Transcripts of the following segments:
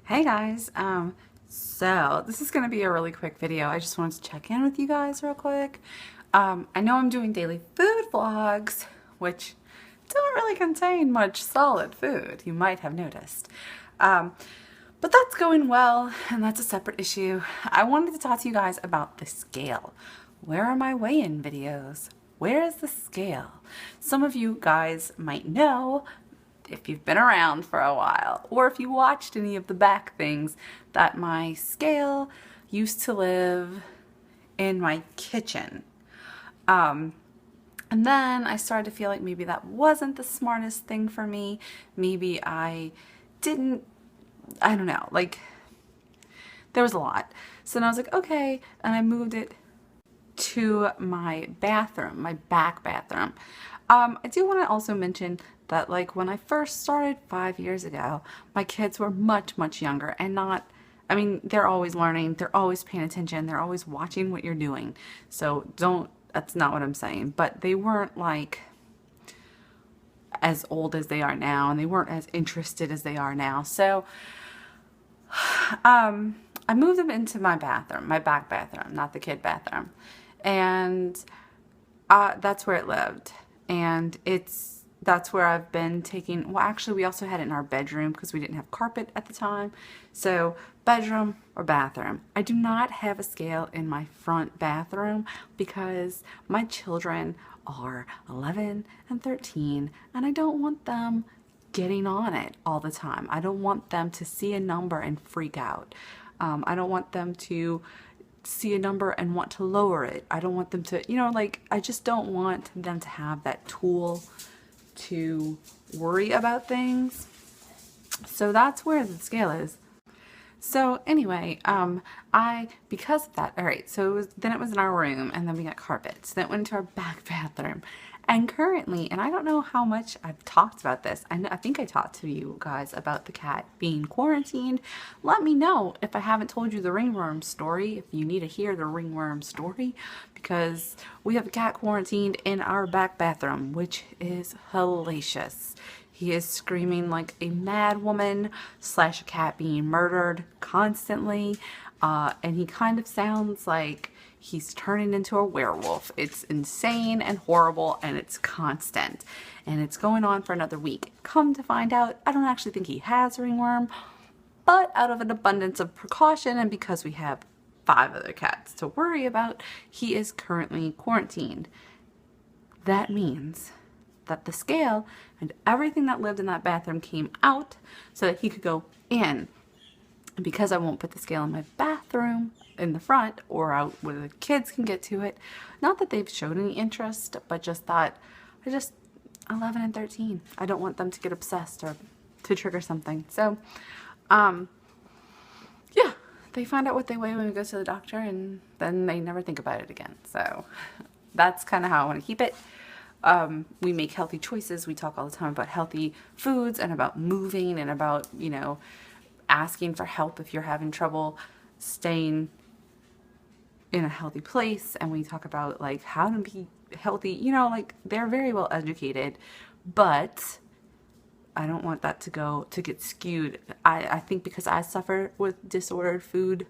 Hey guys, so this is going to be a really quick video. I just wanted to check in with you guys real quick. I know I'm doing daily food vlogs, which don't really contain much solid food, you might have noticed. But that's going well, and that's a separate issue. I wanted to talk to you guys about the scale. Where are my weigh-in videos? Where is the scale? Some of you guys might know, if you've been around for a while, or if you watched any of the back things, that my scale used to live in my kitchen. And then I started to feel like maybe that wasn't the smartest thing for me. Maybe I don't know, like there was a lot. So then I was like, okay, and I moved it to my bathroom, my back bathroom. I do want to also mention that like when I first started 5 years ago, my kids were much younger and not, I mean, they're always learning, they're always paying attention, they're always watching what you're doing. So that's not what I'm saying, but they weren't like as old as they are now, and they weren't as interested as they are now. So I moved them into my bathroom, my back bathroom, not the kid bathroom. And that's where it lived. And that's where I've been taking, well, actually we also had it in our bedroom because we didn't have carpet at the time. So bedroom or bathroom. I do not have a scale in my front bathroom because my children are 11 and 13 and I don't want them getting on it all the time. I don't want them to see a number and freak out. I don't want them to see a number and want to lower it. I don't want them to, like, I just don't want them to have that tool to worry about things. So that's where the scale is. So anyway, because of that, all right, so then it was in our room, and then we got carpet. So then it went into our back bathroom. And currently, and I don't know how much I've talked about this. I think I talked to you guys about the cat being quarantined. Let me know if I haven't told you the ringworm story, if you need to hear the ringworm story, because we have a cat quarantined in our back bathroom, which is hellacious. He is screaming like a mad woman / a cat being murdered constantly. And he kind of sounds like he's turning into a werewolf. It's insane and horrible, and it's constant. And it's going on for another week. Come to find out, I don't actually think he has ringworm, but out of an abundance of precaution and because we have 5 other cats to worry about, he is currently quarantined. That means that the scale and everything that lived in that bathroom came out so that he could go in. And because I won't put the scale in my bathroom in the front or out where the kids can get to it, not that they've showed any interest, but just thought, 11 and 13, I don't want them to get obsessed or to trigger something. So, yeah, they find out what they weigh when we go to the doctor, and then they never think about it again. So that's kind of how I want to keep it. We make healthy choices. We talk all the time about healthy foods and about moving and about, asking for help if you're having trouble staying in a healthy place. And we talk about like how to be healthy, like they're very well educated, but I don't want that to get skewed. I think because I suffer with disordered food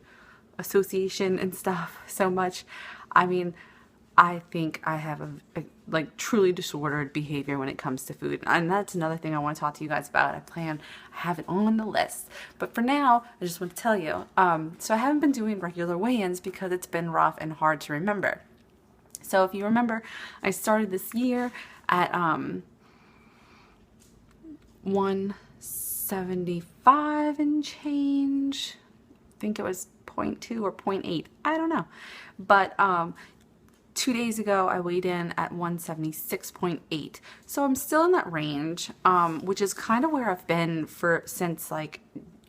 association and stuff so much, I think I have a like truly disordered behavior when it comes to food. And that's another thing I want to talk to you guys about. I have it on the list. But for now, I just want to tell you, so I haven't been doing regular weigh-ins because it's been rough and hard to remember. So if you remember, I started this year at 175 and change. I think it was 0.2 or 0.8. I don't know. But 2 days ago, I weighed in at 176.8. So I'm still in that range, which is kind of where I've been since like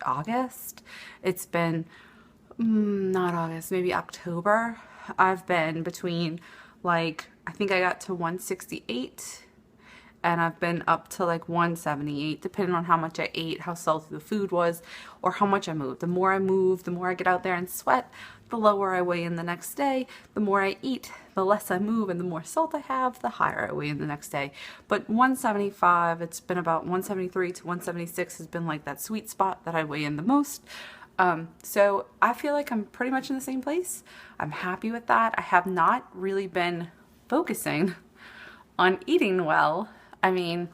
August. It's been, not August, maybe October. I've been between like, I think I got to 168 and I've been up to like 178, depending on how much I ate, how salty the food was, or how much I moved. The more I move, the more I get out there and sweat, the lower I weigh in the next day. The more I eat, the less I move, and the more salt I have, the higher I weigh in the next day. But 175, it's been about 173 to 176 has been like that sweet spot that I weigh in the most. So I feel like I'm pretty much in the same place. I'm happy with that. I have not really been focusing on eating well. I mean,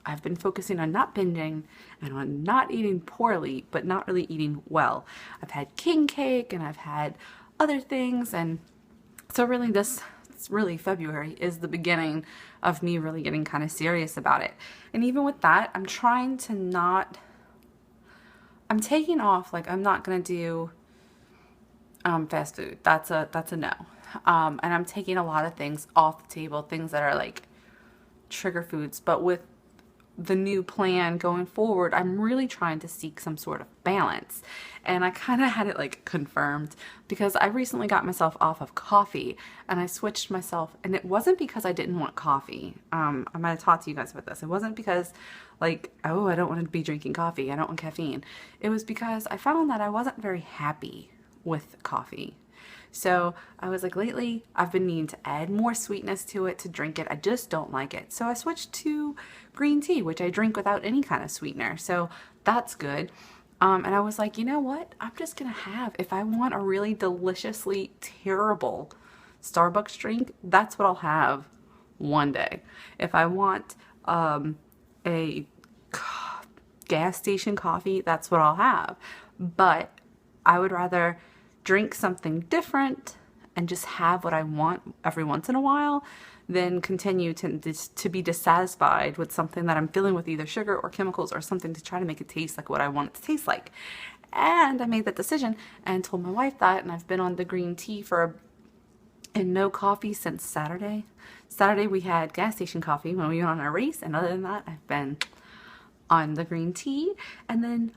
I've been focusing on not binging and on not eating poorly, but not really eating well. I've had king cake and I've had other things, and so really February is the beginning of me really getting kind of serious about it. And even with that, I'm trying to not, I'm taking off, like I'm not gonna do fast food. That's a no. And I'm taking a lot of things off the table, things that are like trigger foods. But with the new plan going forward, I'm really trying to seek some sort of balance. And I kind of had it like confirmed because I recently got myself off of coffee and I switched myself, and it wasn't because I didn't want coffee. I might have talked to you guys about this. It wasn't because like, oh, I don't want to be drinking coffee, I don't want caffeine. It was because I found that I wasn't very happy with coffee. So I was like, lately I've been needing to add more sweetness to it to drink it. I just don't like it. So I switched to green tea, which I drink without any kind of sweetener. So that's good. And I was like, you know what? I'm just going to have, if I want a really deliciously terrible Starbucks drink, that's what I'll have one day. If I want a gas station coffee, that's what I'll have. But I would rather drink something different and just have what I want every once in a while than continue to be dissatisfied with something that I'm filling with either sugar or chemicals or something to try to make it taste like what I want it to taste like. And I made that decision and told my wife that, and I've been on the green tea and no coffee since Saturday. Saturday we had gas station coffee when we went on our race, and other than that I've been on the green tea. And then,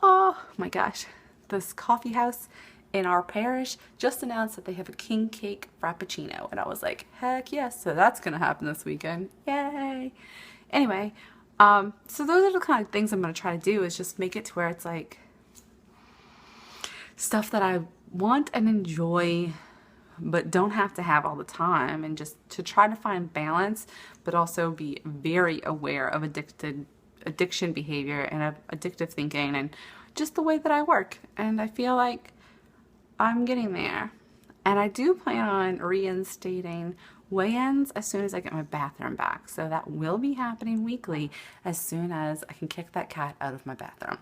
oh my gosh, this coffee house in our parish just announced that they have a king cake frappuccino, and I was like, heck yes. So that's gonna happen this weekend. Yay. Anyway, so those are the kind of things I'm gonna try to do, is just make it to where it's like stuff that I want and enjoy but don't have to have all the time, and just to try to find balance but also be very aware of addiction behavior and of addictive thinking and just the way that I work. And I feel like I'm getting there. And I do plan on reinstating weigh-ins as soon as I get my bathroom back. So that will be happening weekly as soon as I can kick that cat out of my bathroom.